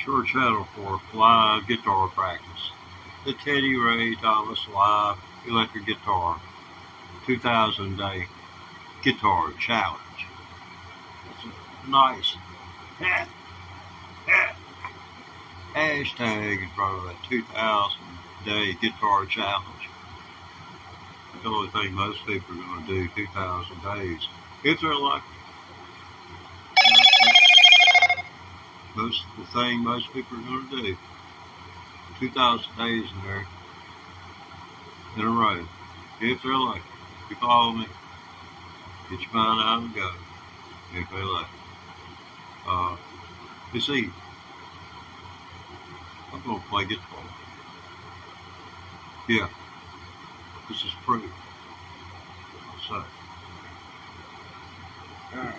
Short channel for live guitar practice. The Teddy Ray Thomas Live Electric Guitar 2000 Day Guitar Challenge. It's a nice hashtag in front of that 2000 Day Guitar Challenge. That's the only thing most people are going to do 2000 days. If they're lucky. The thing most people are going to do. 2,000 days in a row. If they're lucky. You follow me? Get your mind out and go. If they're lucky. It's easy. I'm going to play guitar. Yeah. This is proof. So. Alright.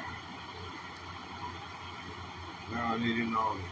Now I need an audience.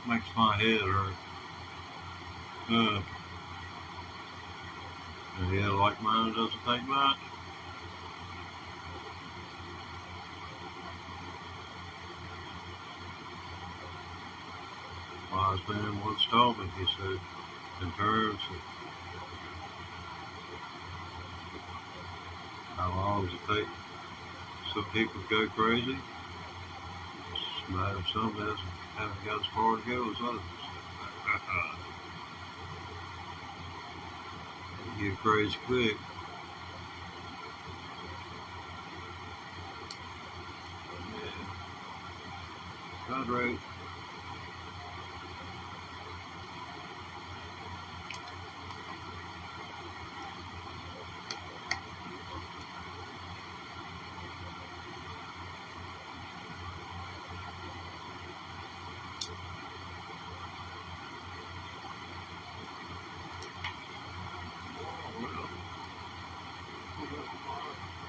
Makes my head hurt. A head like mine doesn't take much. Wise man once told me, he said, in terms of how long does it take some people to go crazy, it's a matter of some haven't got as far to go as others. You get crazy quick. Yeah. Hydrate.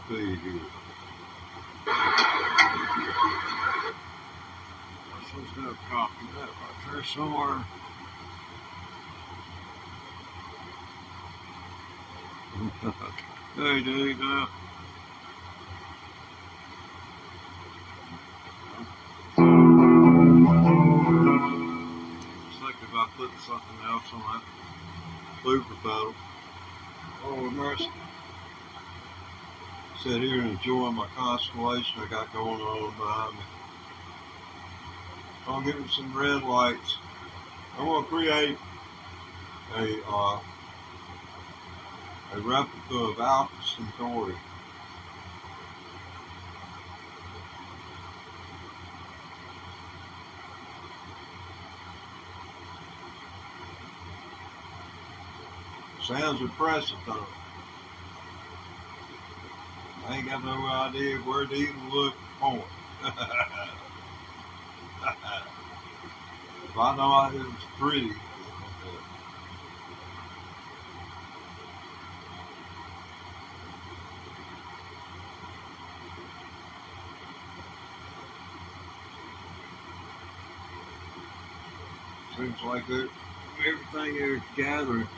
There you go. I'm supposed to have a copy of that right there somewhere. Hey, dude, it's like if I put something else on that looper pedal. Oh, mercy. Sit here and enjoy my constellation I got going on behind me. I'll give it some red lights. I'm going to create a replica of Alpha Centauri. Sounds impressive though. I ain't got no idea where to even look for it. If I know it was pretty. Seems like everything they're gathering.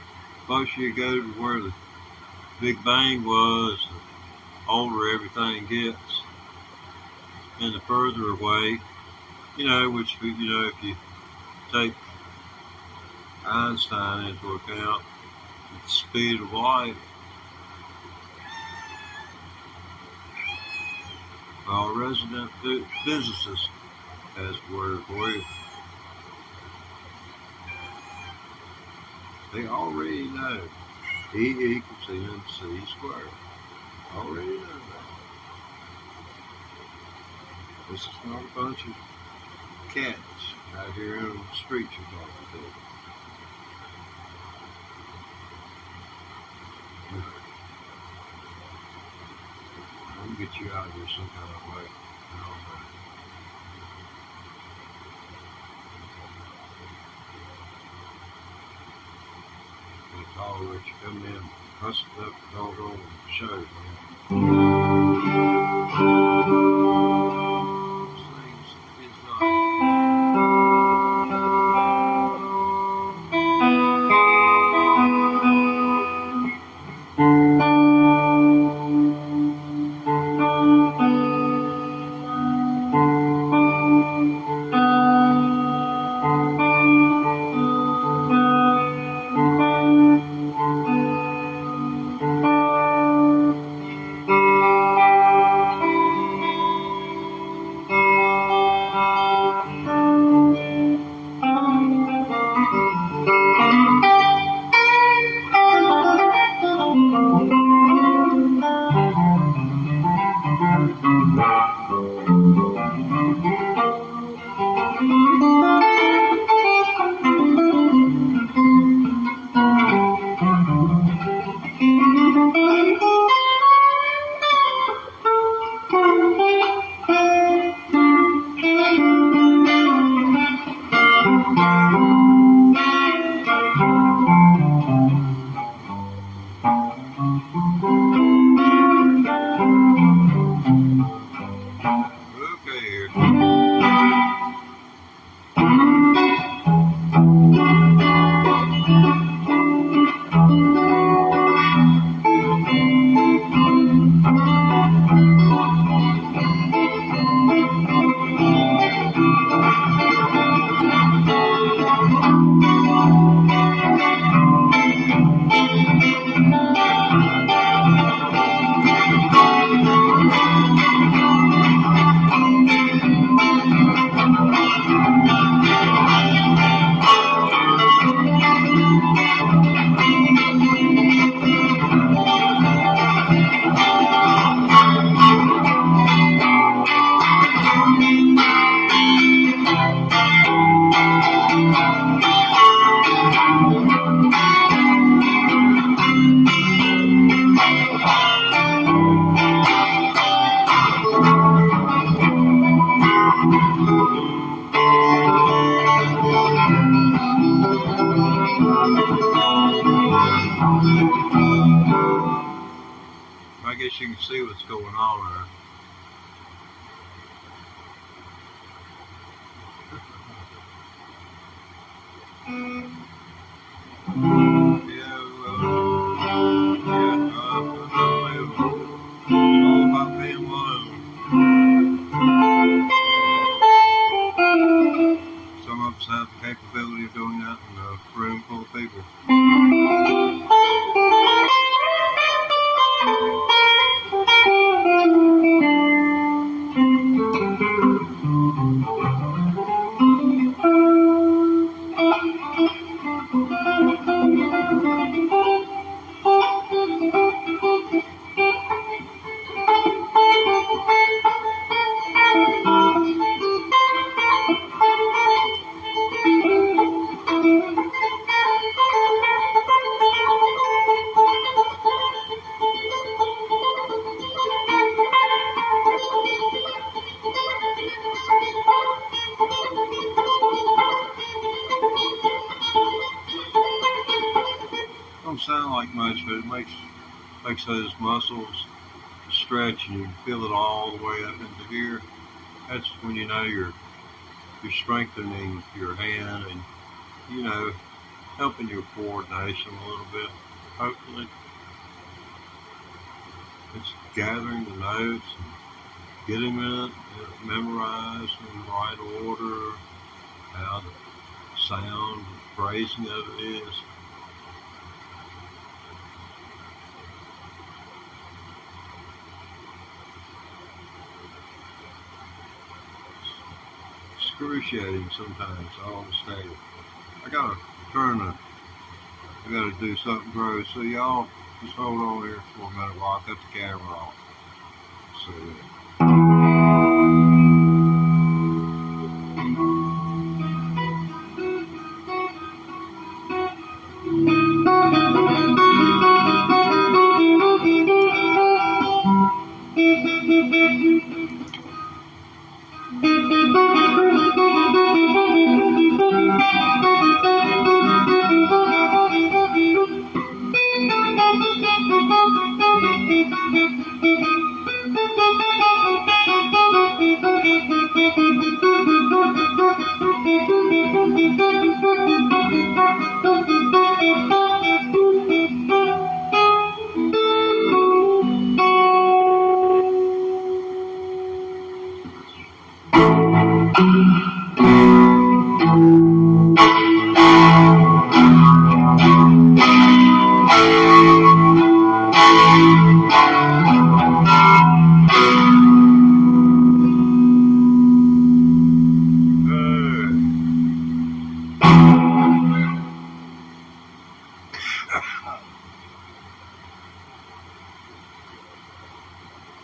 Closer you go to where the Big Bang was, the older everything gets, and the further away, which, if you take Einstein into account, the speed of light, our resident physicist has a word for you. They already know E equals MC squared. Already know that. This is not a bunch of cats out here on the street you're talking to. I'm gonna get you out of here some kind of way. I'll let you come in, hustle up the doggone show, man. I guess you can see what's going on there. Some of us have the capability of doing that in a room full of people. Don't sound like much, but it makes those muscles stretch, and you can feel it all the way up into here. That's when you know you're strengthening your hand and you know, helping your coordination a little bit. Hopefully, it's gathering the notes and getting it memorized in the right order, how the sound, the phrasing of it is. Excruciating sometimes, all the stay. I gotta I gotta do something gross. So y'all just hold on here for a minute while I cut the camera off. So,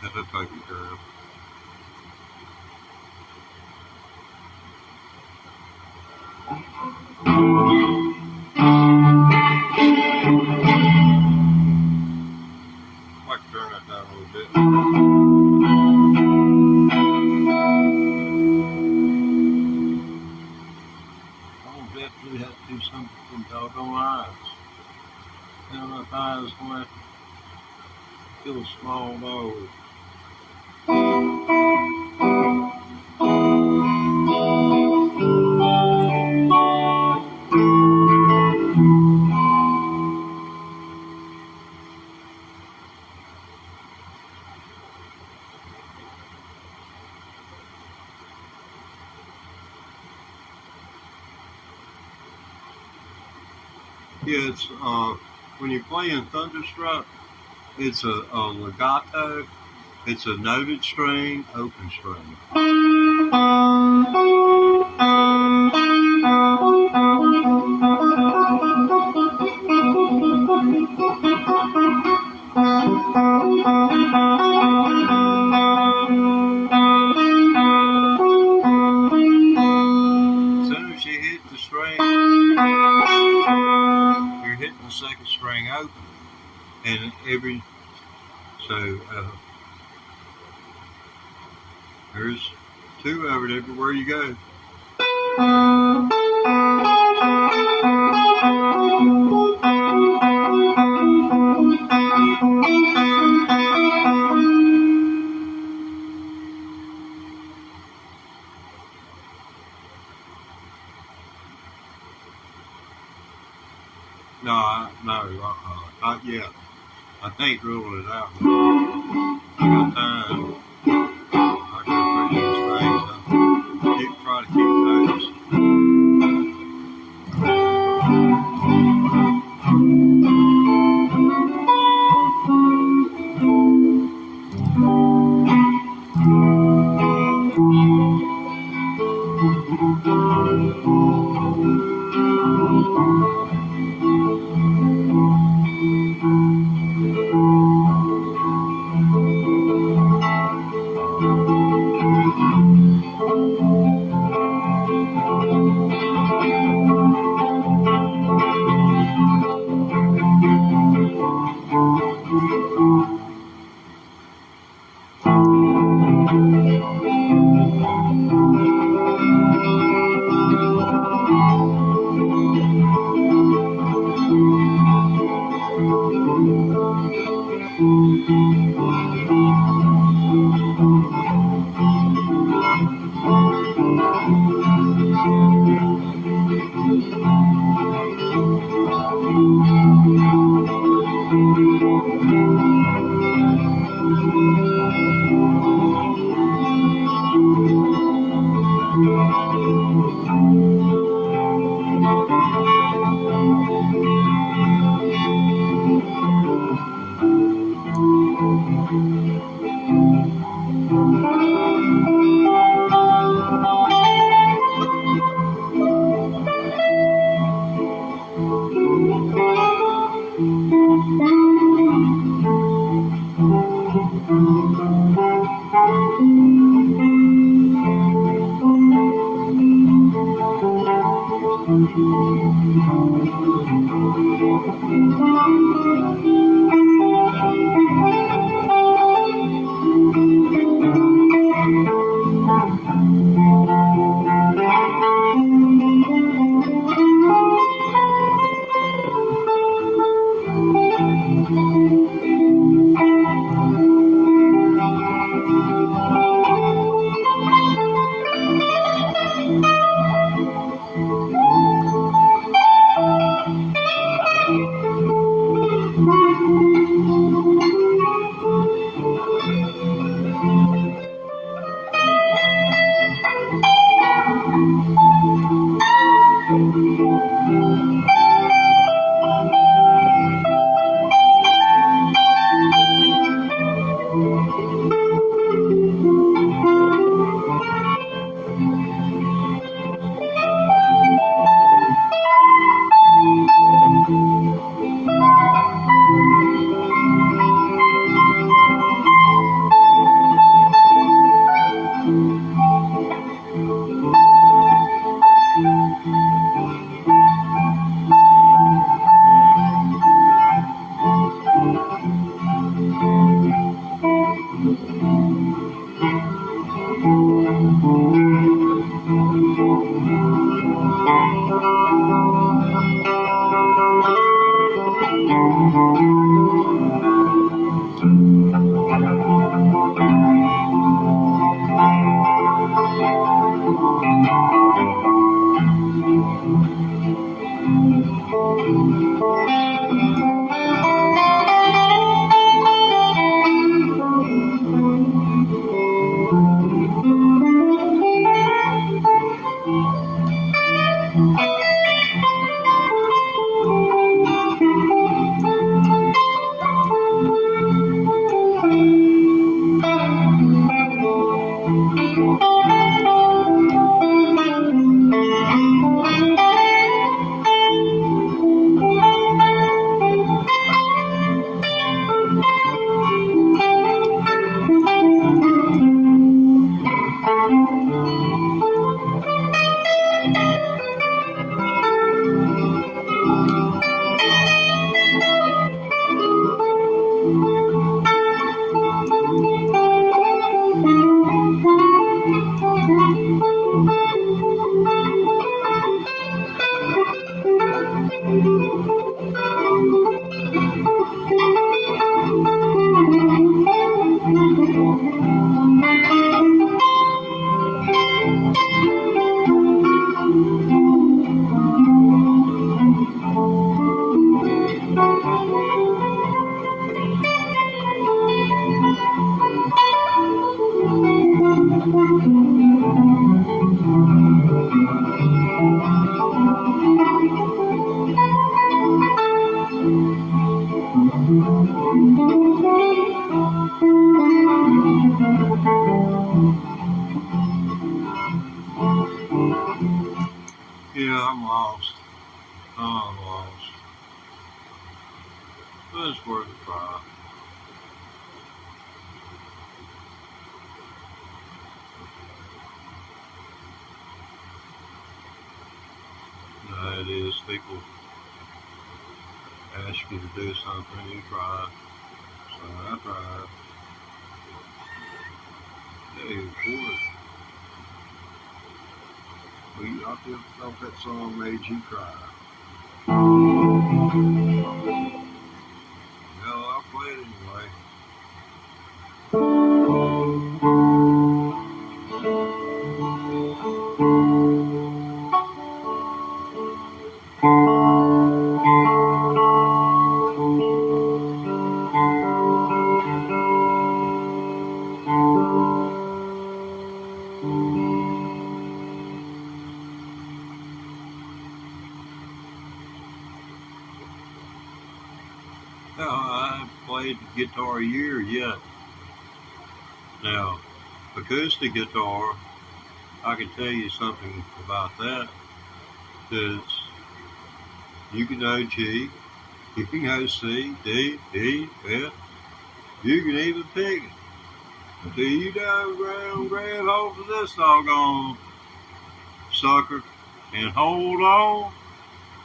that's a taken care of. I like to turn that down a little bit. I'll definitely have to do something from doggone eyes. You know, my eyes going to feel a small nose. Yeah, it's when you're playing Thunderstruck, it's a legato. It's a noted string, open string. As soon as you hit the string, you're hitting the second string open, and there's two of it everywhere you go. No, not yet. I think ruling it out. I got time. I got through these things. I try to keep those. Yeah, I'm lost. Oh, I'm lost. But it's worth a try. No, it is. People ask you to do something, you try. So I tried. Hey, boy. I feel like that song made you cry. Well, I'll play it anyway. Now, I haven't played the guitar a year yet. Now, acoustic guitar, I can tell you something about that. It's, you can know G, you can know C, D, E, F, you can even pick it. Until you grab hold of this doggone sucker and hold on,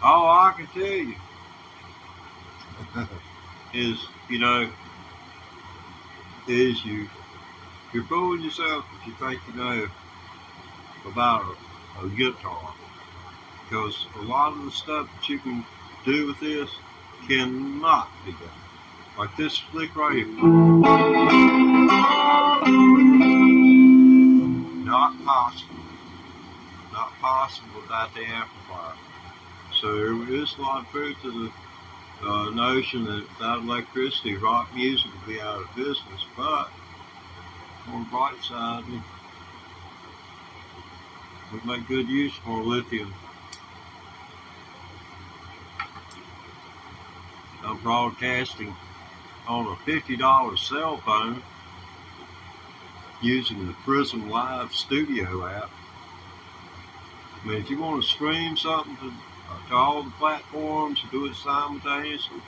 All I can tell you is, is you're fooling yourself if you think you know about a guitar, because a lot of the stuff that you can do with this cannot be done. Like this flick right here. Not possible. Not possible without the amplifier. So there is a lot of truth to the notion that without electricity, rock music would be out of business. But on the bright side, we make good use of our lithium. I'm broadcasting on a $50 cell phone using the Prism Live Studio app. I mean, if you want to stream something to all the platforms and do it simultaneously,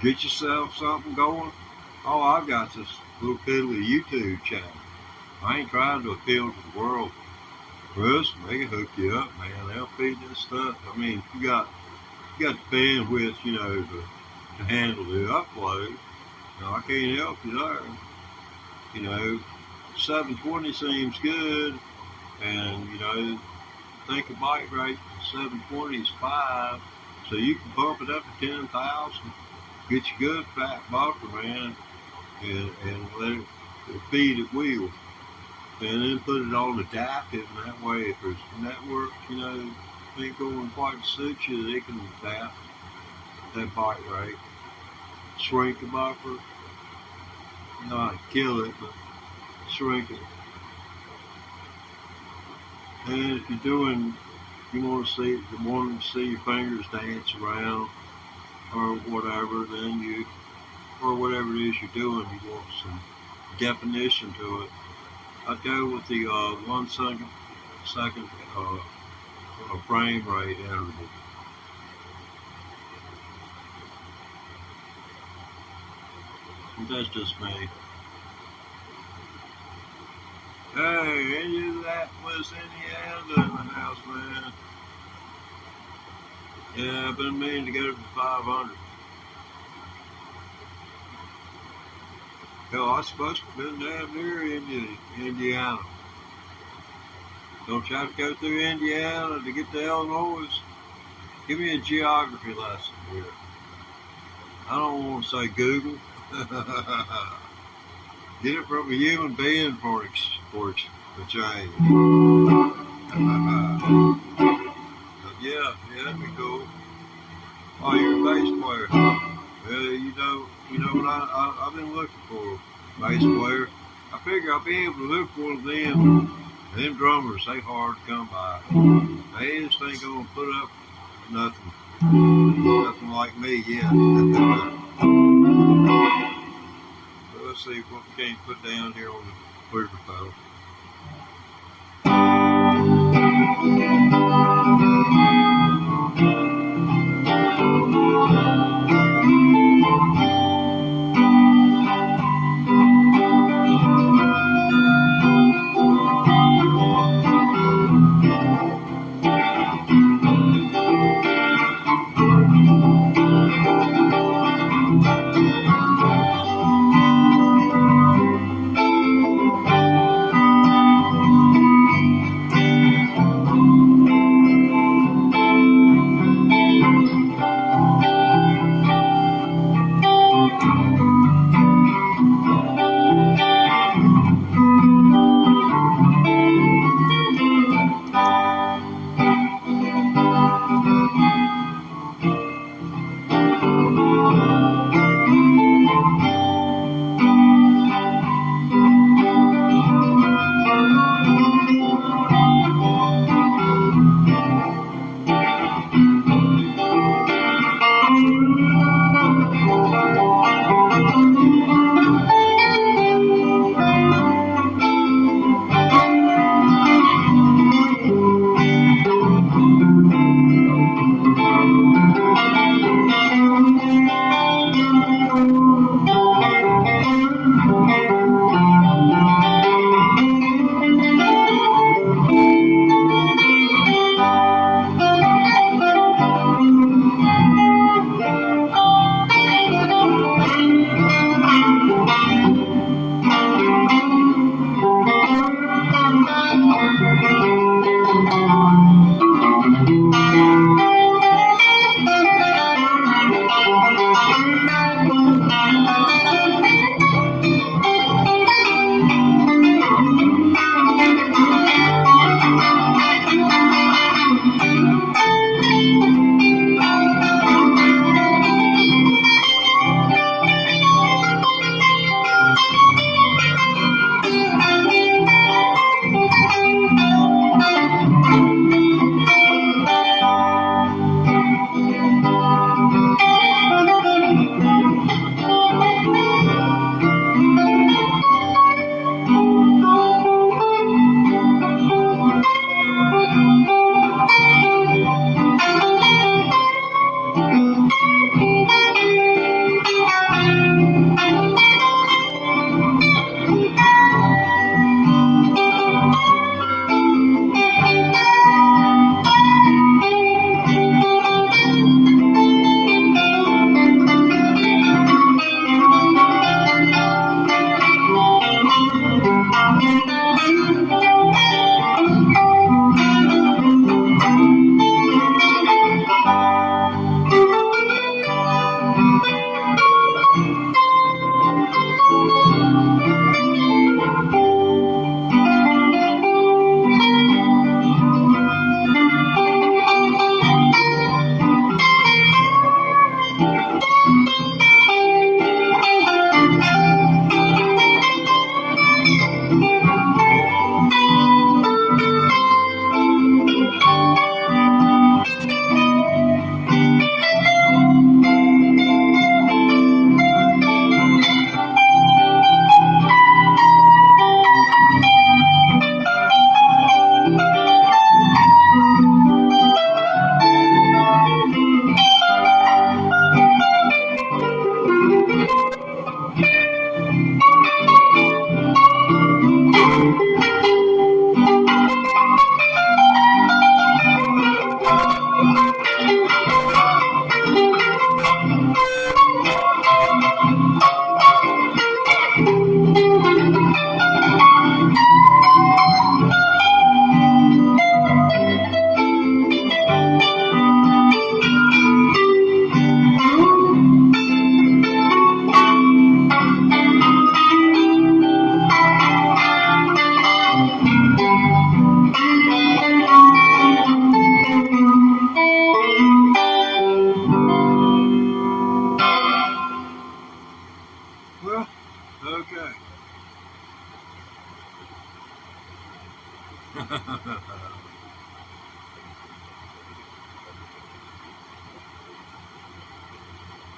get yourself something going. Oh, I've got this little piddly YouTube channel. I ain't trying to appeal to the world. Russ, they can hook you up, man. They'll feed this stuff. I mean, you got the bandwidth, to handle the upload. Now, I can't help you there. 720 seems good, and think a byte rate 720 is 5, so you can bump it up to 10,000, get you good fat buffer, man, and let it feed at will, and then put it on adaptive, and that way if there's network, ain't going quite to suit you, they can adapt that byte rate, shrink the buffer, not kill it, but shrink it. And if you want to see your fingers dance around or whatever, or whatever it is you're doing, you want some definition to it. I'd go with the 1 second frame rate interval. That's just me. Hey, Indianapolis, Indiana in the house, man. Yeah, I've been meaning to go to 500. Hell, I was supposed to have been down near Indiana. Don't you have to go through Indiana to get to Illinois? Give me a geography lesson here. I don't want to say Google. Get it from a human being for a change. Yeah, that'd be cool. Oh, you're a bass player. Well, I've been looking for a bass player. I figure I'll be able to look for one of them. Them drummers, they hard to come by. They just ain't gonna put up nothing like me yet. Let's see what we can put down here on the quiver pedal.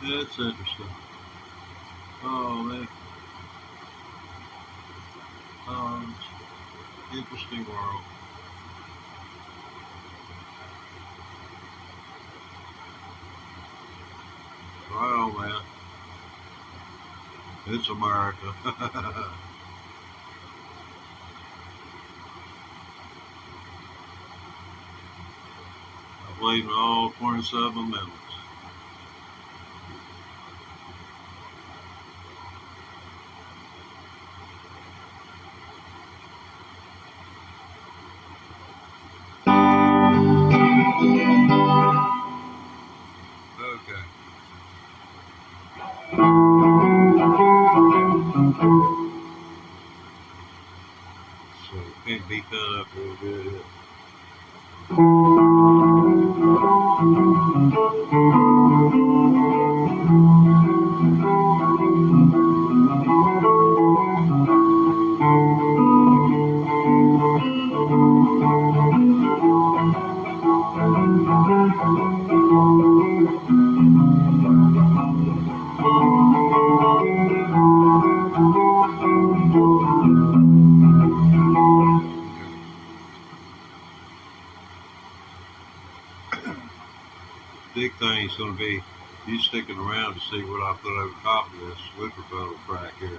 That's interesting. Oh man, it's interesting world. Right on, man. It's America. I believe in all 27 amendments. Okay. So can't beat that up real good. Big thing is going to be you sticking around to see what I put over top of this whipper pedal track here.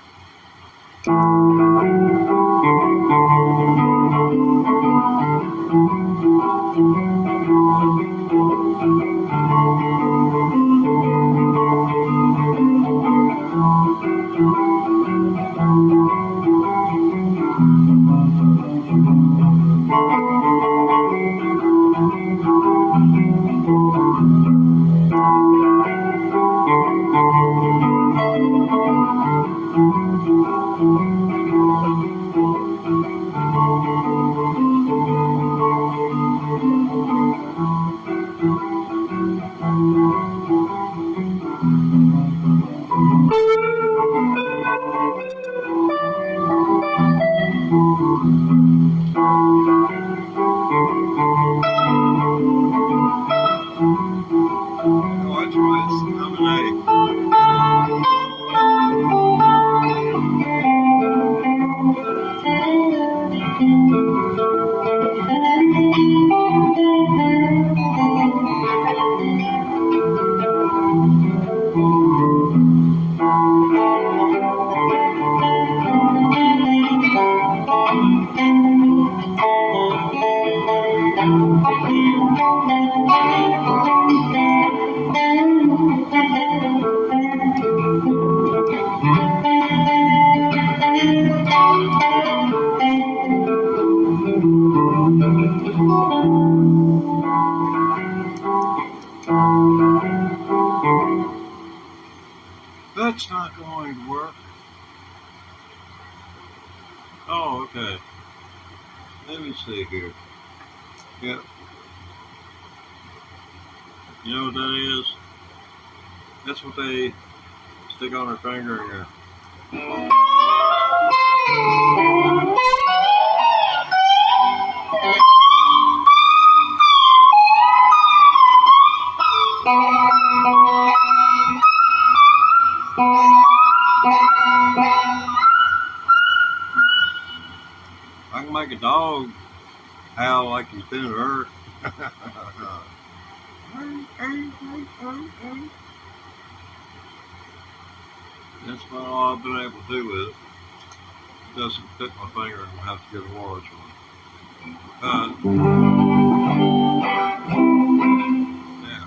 Oh, that's right. It's lemonade. That's not going to work. Oh, okay. Let me see here. Yep. You know what that is? That's what they stick on their finger here. I can make a dog howl like he's been hurt. That's about all I've been able to do with it. It doesn't fit my finger and I have to get a large one. Yeah.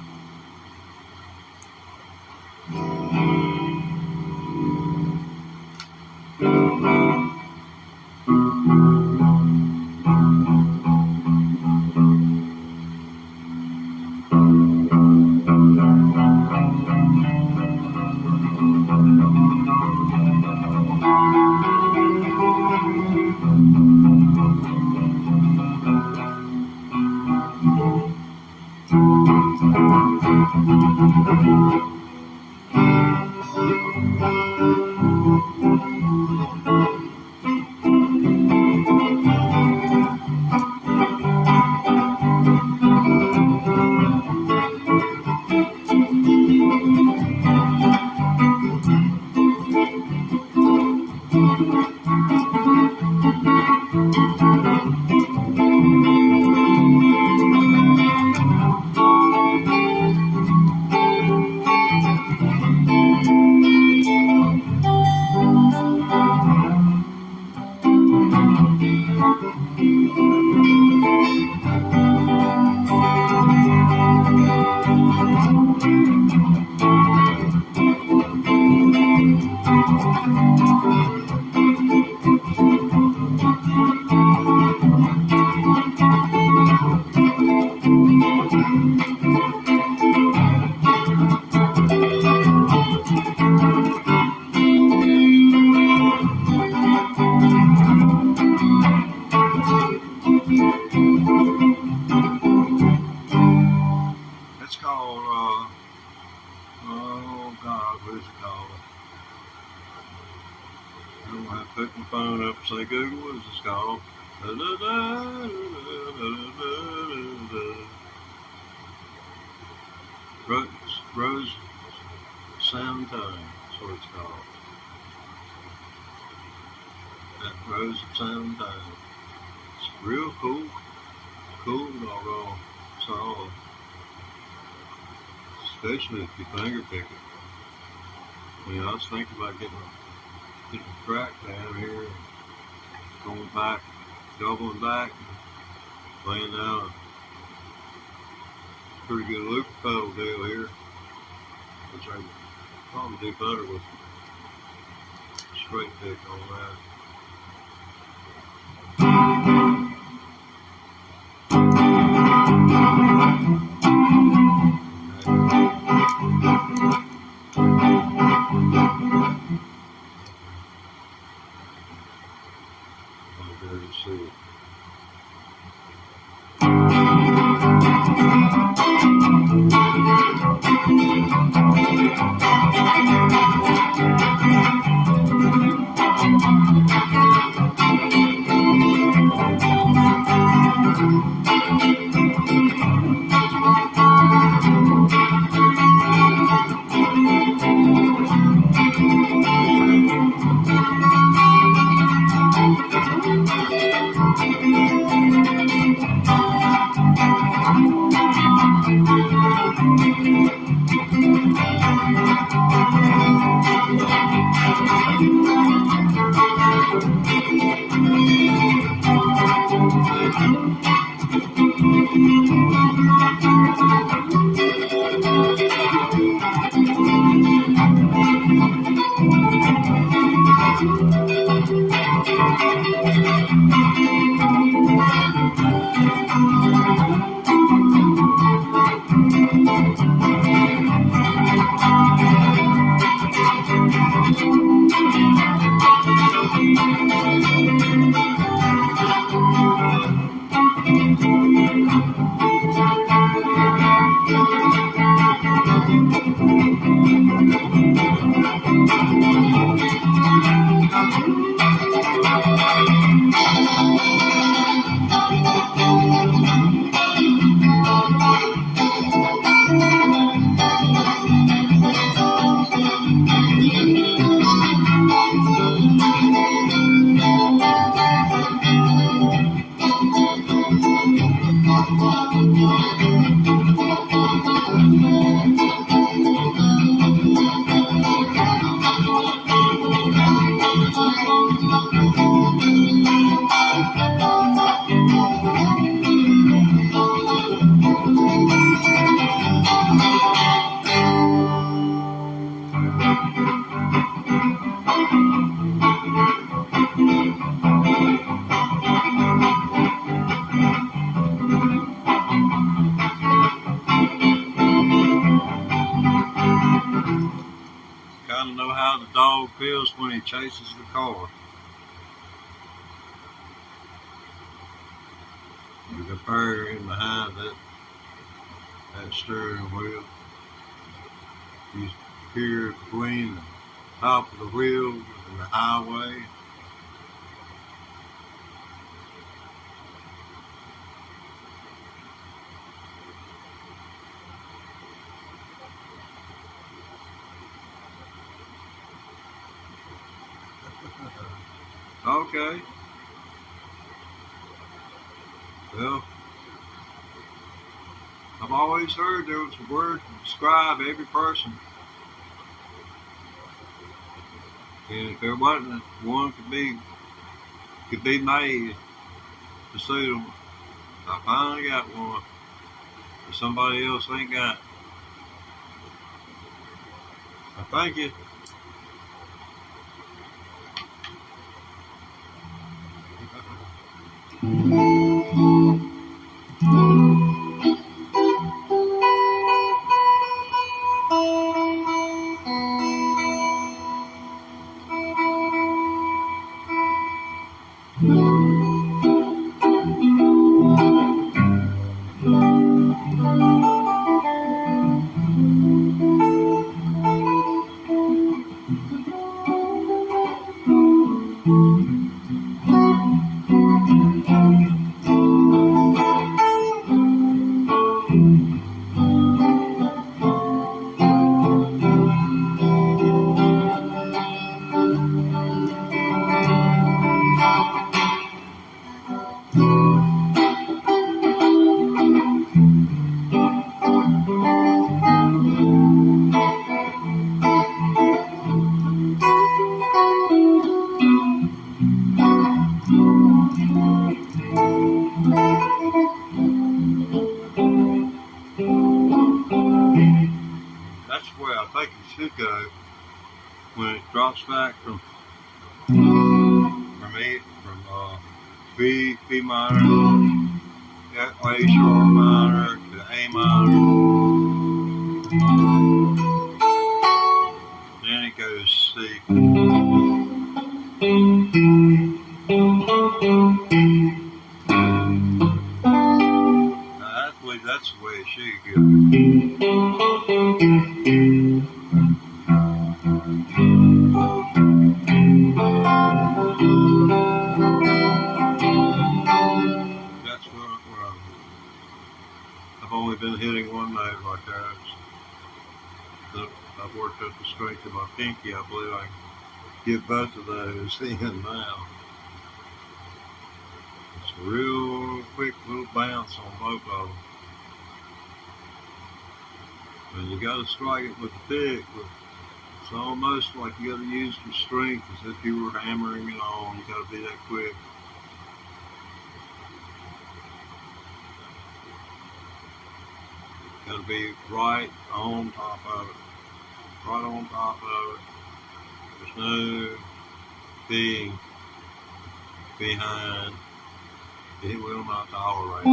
It's called, oh God, what is it called? I'm going to have to pick my phone up and say, Google, what is this called? Rose Sound Time, that's what it's called. That Rose Sound Time. It's real cool. Cool doggone song. Especially if you finger pick it. You know, I was thinking about getting a track down here and going back, doubling back, and laying down a pretty good loop pedal deal here, which I probably do better with straight pick on that. See. Kind of know how the dog feels when he chases the car. You compare him behind that steering wheel. You peer between the top of the wheel and the highway. Okay. Well, I've always heard there was a word to describe every person. And if there wasn't, one could be made to suit them. I finally got one that somebody else ain't got. I thank you. That's where I think it should go when it drops back from B minor, A sharp minor to A minor. Then it goes C. Now that's the way it should go. That's where I've only been hitting one note like that. I've worked up the strength of my pinky. I believe I can get both of those in now. It's a real quick little bounce on both of them. And you got to strike it with the pick, but it's almost like you got to use your strength as if you were hammering it on. You got to be that quick. Got to be right on top of it. Right on top of it. There's no being behind. It will not tolerate.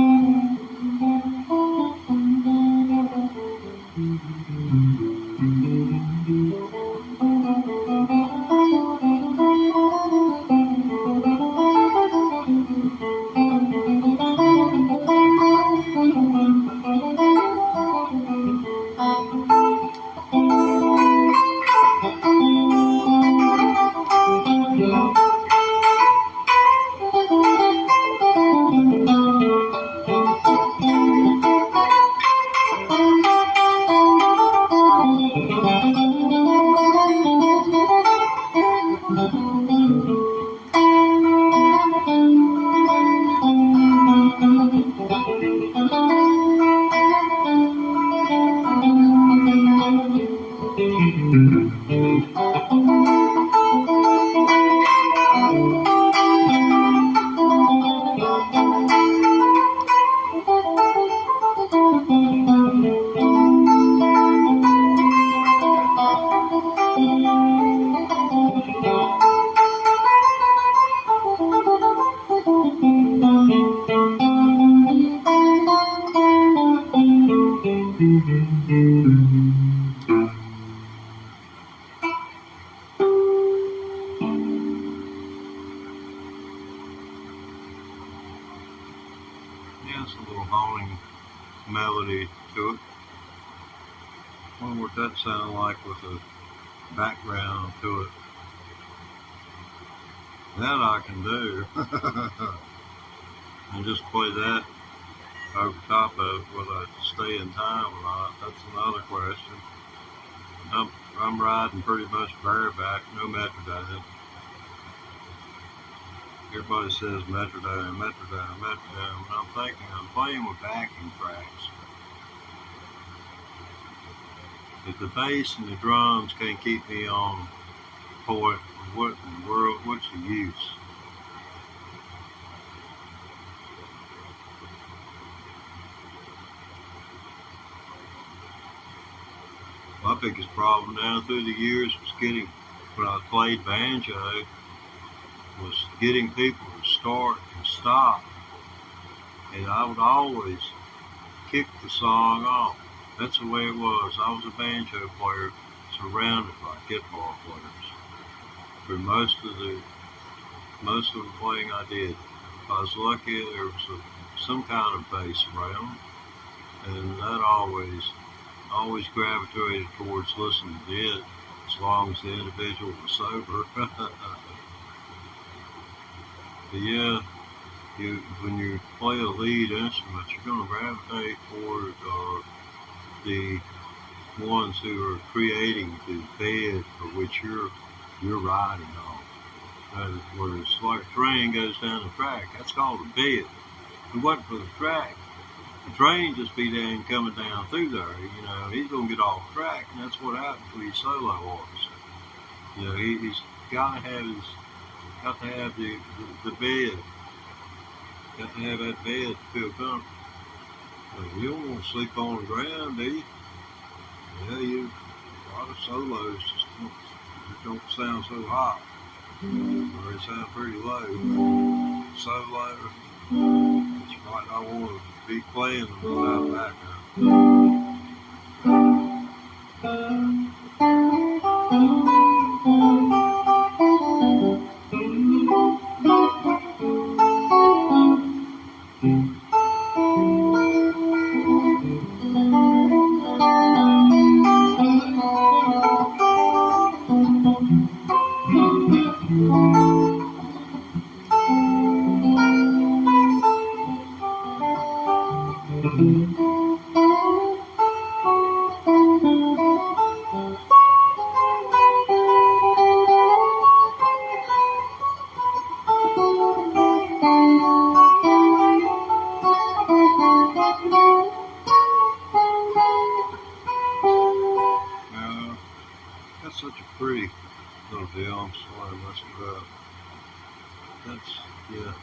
Yeah, it's a little haunting melody to it. I wonder what that sounds like with a background to it. That I can do. And just play that over top of it, whether I stay in time or not. That's another question. I'm riding pretty much bareback, no metronome. Everybody says metronome, metronome, metronome. And I'm thinking I'm playing with backing tracks. If the bass and the drums can't keep me on point, what in the world, what's the use? My biggest problem down through the years was getting, when I played banjo, was getting people to start and stop and I would always kick the song off. That's the way it was. I was a banjo player surrounded by guitar players for most of the playing I did. I was lucky there was some kind of bass around, and that always gravitated towards listening to it as long as the individual was sober. But yeah, when you play a lead instrument, you're going to gravitate toward the ones who are creating the bed for which you're riding on. And where it's like a train goes down the track, that's called a bed. If it wasn't for the track, the train just be down coming down through there. He's gonna get off track, and that's what happens with these solo artists. He's got to have the bed. Got to have that bed to feel comfortable. You don't want to sleep on the ground, do you? Yeah, a lot of solos just don't sound so hot, or they sound pretty low. So low that you might not want to be playing them without background. That's such a pretty little deal. I'm sorry I messed it up. That's, yeah.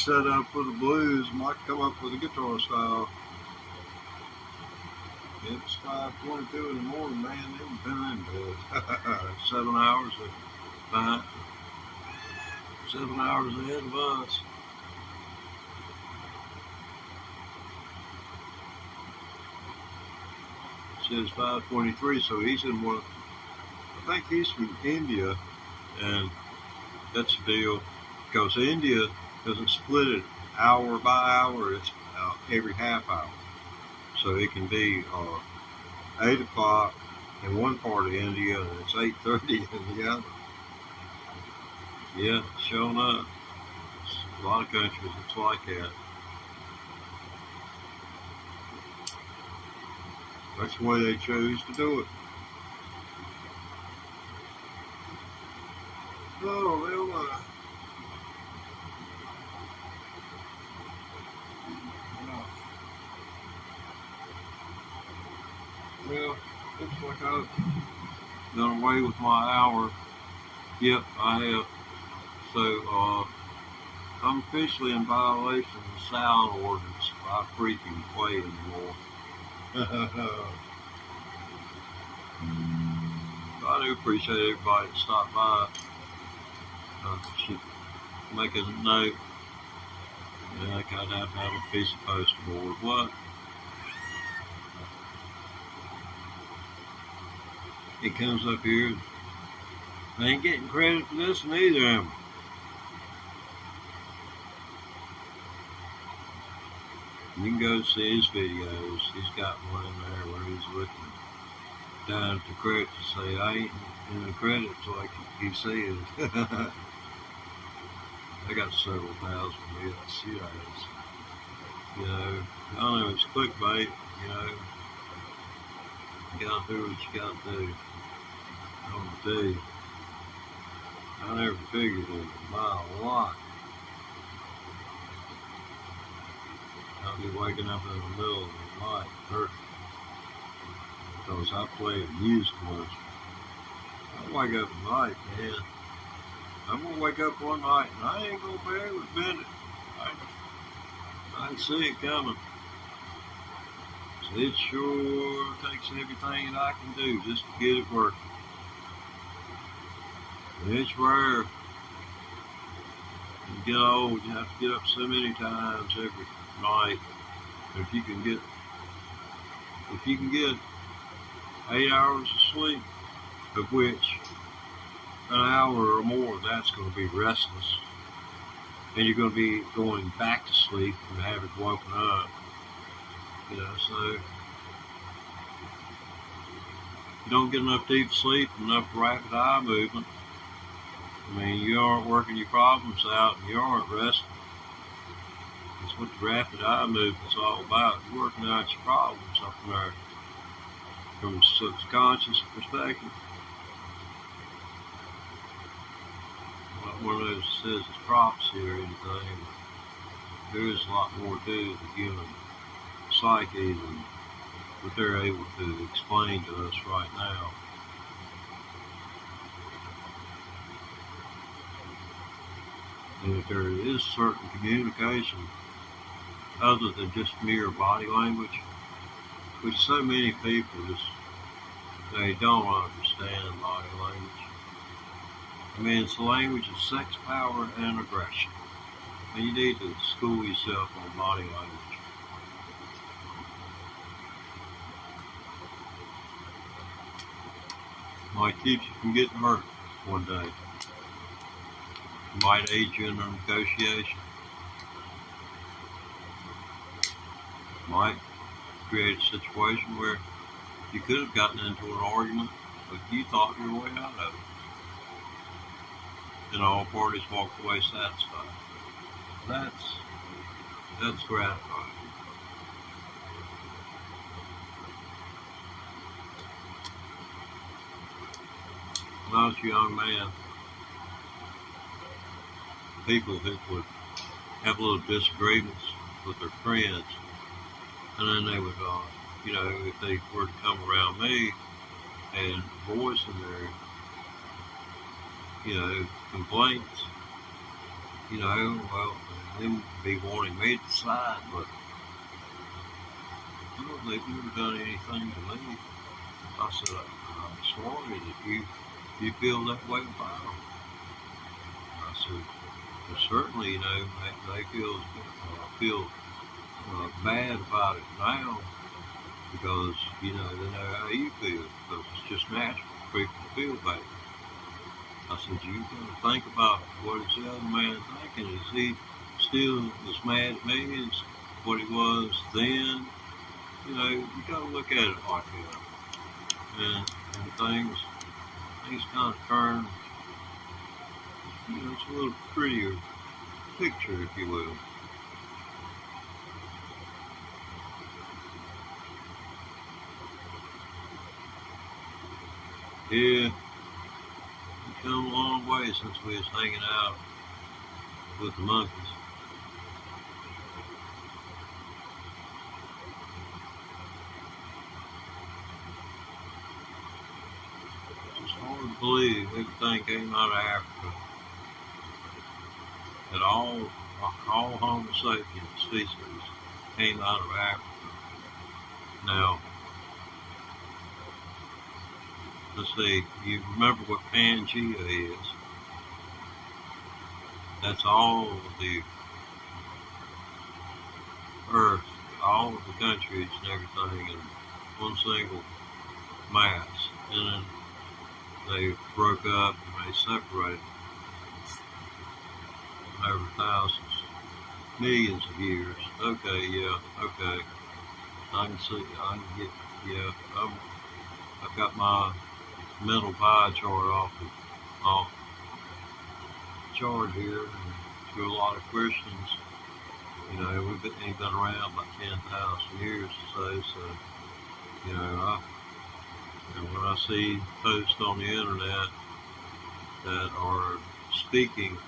fix that up for the blues. Might come up with a guitar style. It's 5:22 in the morning, man. They've been in bed. 7 hours behind. 7 hours ahead of us. It says 5:23, so he's in one. I think he's from India, and that's the deal. Because India doesn't split it hour by hour; it's every half hour. So it can be 8 o'clock in one part of India, and it's 8:30 in the other. Yeah, showing up. A lot of countries, it's like that. That's the way they chose to do it. Oh, well, well, looks like I've done away with my hour. Yep, I have. So, I'm officially in violation of the sound ordinance. I freaking play anymore. I do appreciate everybody that stopped by. Should make a note. Yeah, I'd have to have a piece of poster board. What? It comes up here. They ain't getting credit for this one either, am I? You can go see his videos. He's got one in there where he's looking down at the credits to say, I ain't in the credits like he said. I got several thousand hits, you know, I know it's clickbait, you gotta do what you gotta do. I'm gonna tell you, I never figured in my life I'd be waking up in the middle of the night hurt because I play a music commercial. I wake up at night, man. I'm gonna wake up one night and I ain't gonna be able to bend it. I can see it coming. So it sure takes everything that I can do just to get it working. And it's rare. You get old, you have to get up so many times every night. If you can get 8 hours of sleep, of which an hour or more, that's going to be restless. And you're going to be going back to sleep from having woken up. So you don't get enough deep sleep, enough rapid eye movement. I mean, you aren't working your problems out and you aren't resting. That's what the rapid eye movement's all about. You're working out your problems up there from a subconscious perspective. Not one of those that says it's prophecy or anything. There is a lot more to the human psyche than what they're able to explain to us right now. And if there is certain communication other than just mere body language, which so many people they don't understand body language. I mean, it's the language of sex, power, and aggression. And you need to school yourself on body language. Might keep you from getting hurt one day. Might aid you in a negotiation. Might create a situation where you could have gotten into an argument, but you thought your way out of it. And all parties walked away satisfied. That's gratifying. When I was a young man, people who would have little disagreements with their friends, and then they would, if they were to come around me and voicing their, complaints, well, them be wanting me to decide, but they've never done anything to me. I said, I'm sorry that you feel that way about them. I said, well, certainly, they feel bad about it now because, they know how you feel. So it's just natural for people to feel bad. I said, you got to think about what is the other man thinking? Is he still as mad at me as what he was then? You got to look at it like that. And things kind of turn, it's a little prettier picture, if you will. Yeah, we've come a long way since we was hanging out with the monkeys. It's hard to believe everything came out of Africa. That all Homo sapiens species came out of Africa. Now, let's see, you remember what Pangea is? That's all of the Earth, all of the countries and everything in one single mass. And then they broke up and they separated over thousands, millions of years. Okay, yeah, okay. I can get, yeah, I've got my mental pie chart off chart here, and to a lot of Christians, we've been around about 10,000 years or so, when I see posts on the internet that are speaking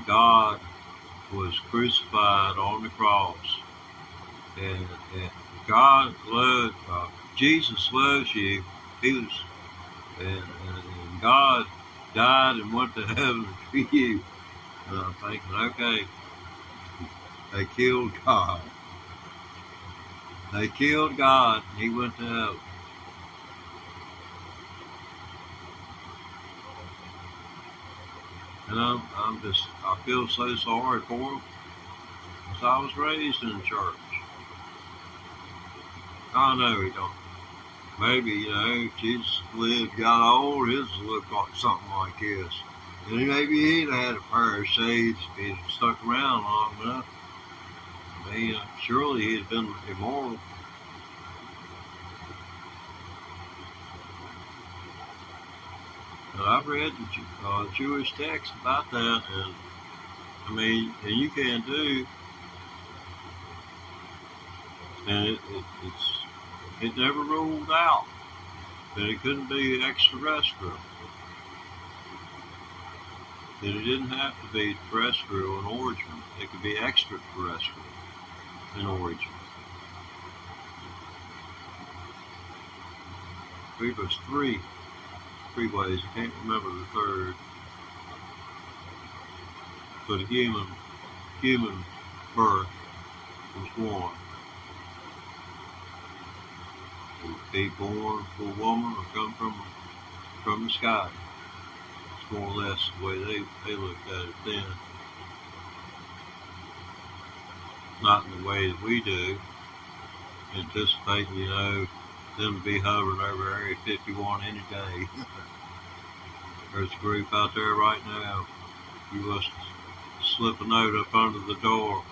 God was crucified on the cross, and God loved, Jesus loves you. He was, and God died and went to heaven for you. And I'm thinking, okay, they killed God. They killed God, and He went to heaven. And I feel so sorry for them, because I was raised in the church. I know He don't. Maybe, if Jesus lived, got old, his looked like something like this. And maybe he'd had a pair of shades if he'd stuck around long enough. I mean, surely he'd been immoral. But I've read the Jewish text about that, and and you can too. And it never ruled out that it couldn't be extraterrestrial. That it didn't have to be terrestrial in origin. It could be extraterrestrial in origin. There's three ways. I can't remember the third. But a human birth was one. Be born for a woman or come from the sky. It's more or less the way they looked at it then. Not in the way that we do, anticipating, them to be hovering over Area 51 any day. There's a group out there right now. You must slip a note up under the door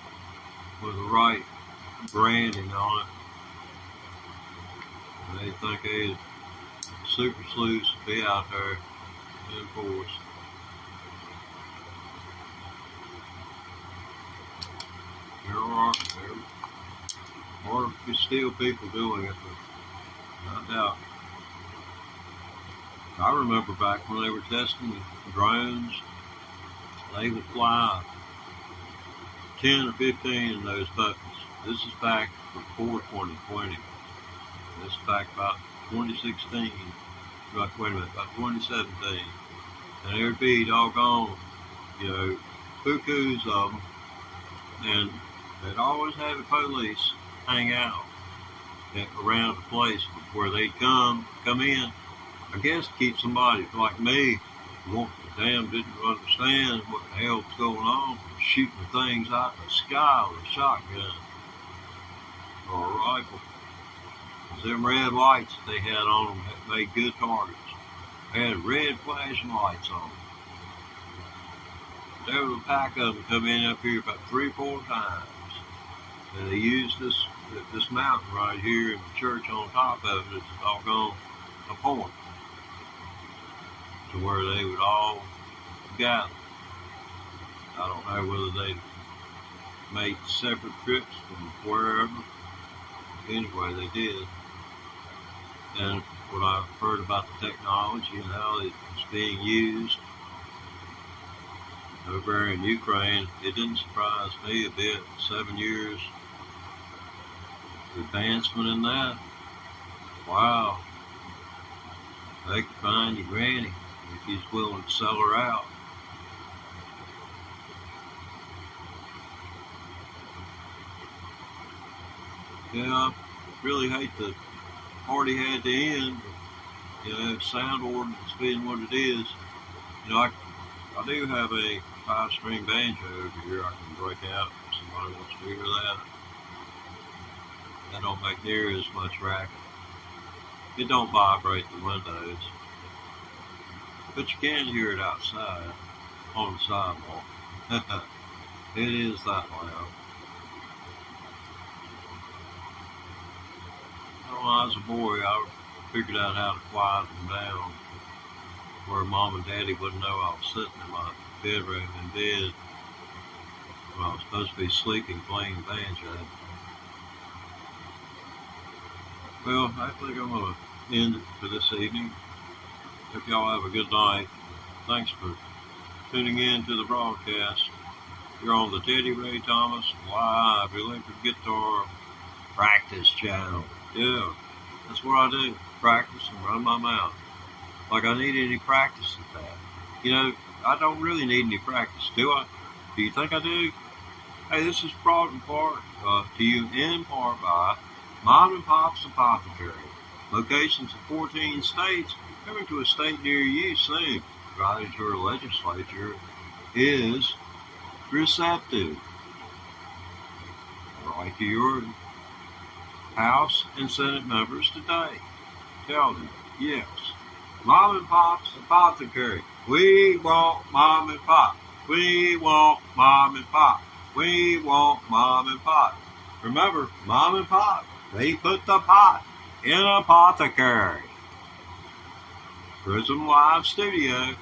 with the right branding on it. They think they super sleuths to be out there in force. There are still people doing it, but I doubt. I remember back when they were testing the drones, they would fly 10 or 15 of those puppies. This is back before 2020. This is back about 2016, about 2017. And there'd be doggone, bukus of them, and they'd always have the police hang out around the place where they'd come in. I guess to keep somebody like me who didn't understand what the hell was going on, shooting things out of the sky with a shotgun or a rifle. Them red lights that they had on them made good targets. They had red flashing lights on them. There was a pack of them come in up here about 3 or 4 times. And they used this mountain right here and the church on top of it as a doggone a point to where they would all gather. I don't know whether they made separate trips from wherever. Anyway, they did. And what I've heard about the technology and how it's being used over in Ukraine, it didn't surprise me a bit. 7 years advancement in that. Wow. They could find your granny if he's willing to sell her out. Yeah, I really hate the party had to end. You know, sound ordinance being what it is. You know, I do have a 5-string banjo over here I can break out if somebody wants to hear that. That don't make near as much racket. It don't vibrate the windows, but you can hear it outside on the sidewalk. It is that loud. When I was a boy, I figured out how to quiet them down where Mom and Daddy wouldn't know I was sitting in my bedroom in bed when I was supposed to be sleeping playing banjo. Well, I think I'm going to end it for this evening. Hope y'all have a good night. Thanks for tuning in to the broadcast. You're on the Teddy Ray Thomas Live Electric Guitar Practice Channel. Yeah, that's what I do. Practice and run my mouth. Like I need any practice at that. You know, I don't really need any practice, do I? Do you think I do? Hey, this is brought in part to you in part by Mom and Pop's Apothecary. Locations in 14 states. Coming to a state near you soon, provided your legislature is receptive. Write to your House and Senate members today. Tell them, yes, Mom and Pop's Apothecary. We want Mom and Pop. We want Mom and Pop. We want Mom and Pop. Remember, Mom and Pop, they put the pot in apothecary. Prism Live Studio.